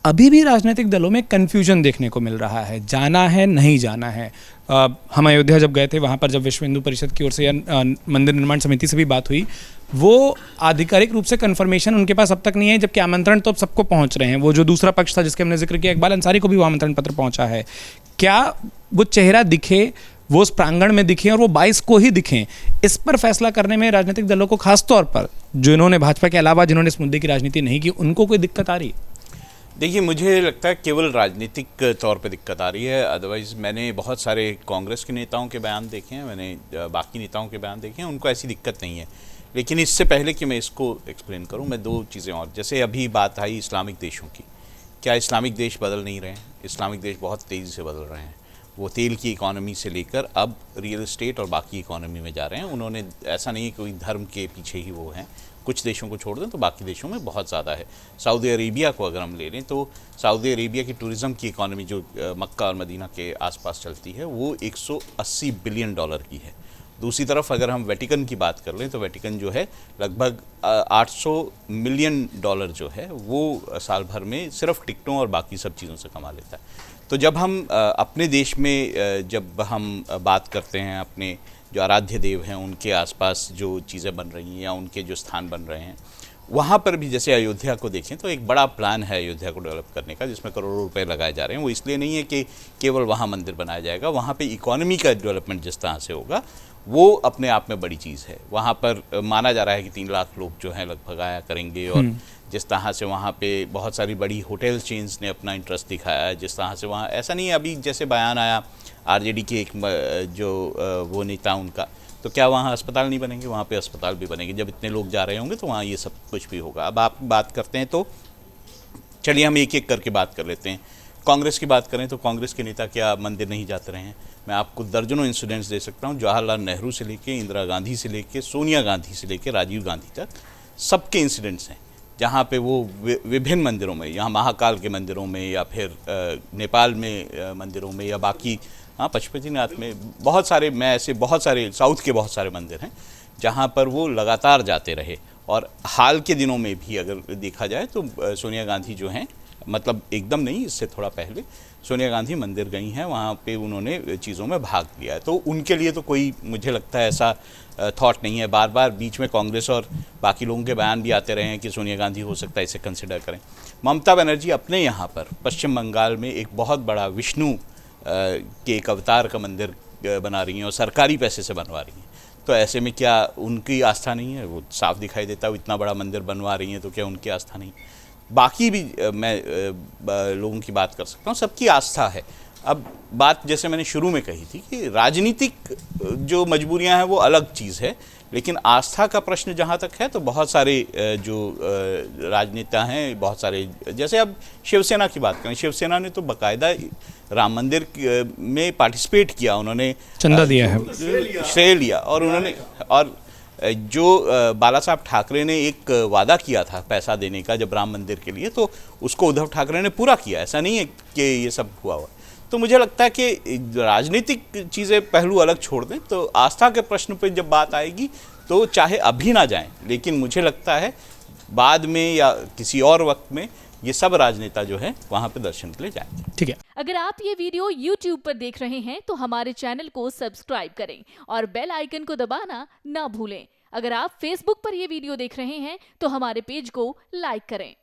अभी भी राजनीतिक दलों में कन्फ्यूजन देखने को मिल रहा है, जाना है नहीं जाना है। हम अयोध्या जब गए थे, वहाँ पर जब विश्व हिंदू परिषद की ओर से या मंदिर निर्माण समिति से भी बात हुई, वो आधिकारिक रूप से कन्फर्मेशन उनके पास अब तक नहीं है, जबकि आमंत्रण तो अब सबको पहुँच रहे हैं। वो जो दूसरा पक्ष था जिसके हमने जिक्र किया, इकबाल अंसारी को भी वो आमंत्रण पत्र पहुँचा है। क्या वो चेहरा दिखे, वो उस प्रांगण में दिखें और वो 22 को ही दिखें, इस पर फैसला करने में राजनीतिक दलों को खास तौर पर, जो इन्होंने भाजपा के अलावा जिन्होंने इस मुद्दे की राजनीति नहीं की, उनको कोई दिक्कत आ रही है? देखिए, मुझे लगता है केवल राजनीतिक तौर पे दिक्कत आ रही है। अदरवाइज़ मैंने बहुत सारे कांग्रेस के नेताओं के बयान देखे हैं, मैंने बाकी नेताओं के बयान देखे हैं, उनको ऐसी दिक्कत नहीं है। लेकिन इससे पहले कि मैं इसको एक्सप्लेन करूं, मैं दो चीज़ें और, जैसे अभी बात आई इस्लामिक देशों की। क्या इस्लामिक देश बदल नहीं रहे हैं? इस्लामिक देश बहुत तेज़ी से बदल रहे हैं। वो तेल की इकॉनमी से लेकर अब रियल एस्टेट और बाकी इकॉनमी में जा रहे हैं। उन्होंने, ऐसा नहीं है कोई धर्म के पीछे ही वो हैं, कुछ देशों को छोड़ दें तो बाकी देशों में बहुत ज़्यादा है। सऊदी अरेबिया को अगर हम ले लें तो सऊदी अरेबिया की टूरिज़्म की इकॉनमी जो मक्का और मदीना के आसपास चलती है, वो 180 बिलियन डॉलर की है। दूसरी तरफ अगर हम वेटिकन की बात कर लें तो वेटिकन जो है लगभग 800 मिलियन डॉलर जो है वो साल भर में सिर्फ टिकटों और बाकी सब चीज़ों से कमा लेता है। तो जब हम अपने देश में जब हम बात करते हैं अपने जो आराध्य देव हैं उनके आसपास जो चीज़ें बन रही हैं या उनके जो स्थान बन रहे हैं, वहाँ पर भी जैसे अयोध्या को देखें तो एक बड़ा प्लान है अयोध्या को डेवलप करने का, जिसमें करोड़ों रुपए लगाए जा रहे हैं। वो इसलिए नहीं है कि केवल वहाँ मंदिर बनाया जाएगा, वहाँ पे इकॉनमी का डेवलपमेंट जिस तरह से होगा वो अपने आप में बड़ी चीज़ है। वहाँ पर माना जा रहा है कि 3 लाख लोग जो हैं लगभग आया करेंगे, और जिस तरह से वहाँ पे बहुत सारी बड़ी होटल चेन्स ने अपना इंटरेस्ट दिखाया है, जिस तरह से वहाँ, ऐसा नहीं है अभी जैसे बयान आया आरजेडी के एक जो वो नेता उनका, तो क्या वहाँ अस्पताल नहीं बनेंगे? वहाँ पे अस्पताल भी बनेंगे। जब इतने लोग जा रहे होंगे तो वहाँ ये सब कुछ भी होगा। अब आप बात करते हैं तो चलिए हम एक एक करके बात कर लेते हैं। कांग्रेस की बात करें तो कांग्रेस के नेता क्या मंदिर नहीं जाते रहे हैं? मैं आपको दर्जनों इंसिडेंट्स दे सकता हूँ, जवाहरलाल नेहरू से लेके इंदिरा गांधी से लेके सोनिया गांधी से लेके राजीव गांधी तक, सबके इंसिडेंट्स हैं जहाँ पे वो विभिन्न मंदिरों में, यहाँ महाकाल के मंदिरों में या फिर नेपाल में मंदिरों में या बाकी पशुपतिनाथ में, बहुत सारे, मैं ऐसे बहुत सारे साउथ के बहुत सारे मंदिर हैं जहाँ पर वो लगातार जाते रहे। और हाल के दिनों में भी अगर देखा जाए तो सोनिया गांधी जो हैं, मतलब एकदम नहीं, इससे थोड़ा पहले सोनिया गांधी मंदिर गई हैं, वहाँ पे उन्होंने चीज़ों में भाग लिया है। तो उनके लिए तो कोई, मुझे लगता है ऐसा थॉट नहीं है। बार बार बीच में कांग्रेस और बाकी लोगों के बयान भी आते रहे हैं कि सोनिया गांधी हो सकता है इसे कंसिडर करें। ममता बनर्जी अपने यहाँ पर पश्चिम बंगाल में एक बहुत बड़ा विष्णु के एक अवतार का मंदिर बना रही हैं और सरकारी पैसे से बनवा रही हैं। तो ऐसे में क्या उनकी आस्था नहीं है? वो साफ दिखाई देता है, इतना बड़ा मंदिर बनवा रही हैं, तो क्या उनकी आस्था नहीं? बाकी भी मैं लोगों की बात कर सकता हूँ, सबकी आस्था है। अब बात जैसे मैंने शुरू में कही थी कि राजनीतिक जो मजबूरियां हैं वो अलग चीज़ है, लेकिन आस्था का प्रश्न जहाँ तक है तो बहुत सारे जो राजनेता हैं, बहुत सारे, जैसे अब शिवसेना की बात करें, शिवसेना ने तो बाकायदा राम मंदिर में पार्टिसिपेट किया, उन्होंने चंदा दिया है, श्रेय लिया, और उन्होंने, और जो बाला साहब ठाकरे ने एक वादा किया था पैसा देने का जब राम मंदिर के लिए, तो उसको उद्धव ठाकरे ने पूरा किया। ऐसा नहीं है कि ये सब हुआ हुआ। तो मुझे लगता है कि राजनीतिक चीज़ें पहलू अलग छोड़ दें, तो आस्था के प्रश्न पर जब बात आएगी तो चाहे अभी ना जाएं, लेकिन मुझे लगता है बाद में या किसी और वक्त में ये सब राजनेता जो है वहाँ पे दर्शन के लिए जाएंगे। ठीक है। अगर आप ये वीडियो YouTube पर देख रहे हैं तो हमारे चैनल को सब्सक्राइब करें और बेल आइकन को दबाना ना भूलें। अगर आप Facebook पर ये वीडियो देख रहे हैं तो हमारे पेज को लाइक करें।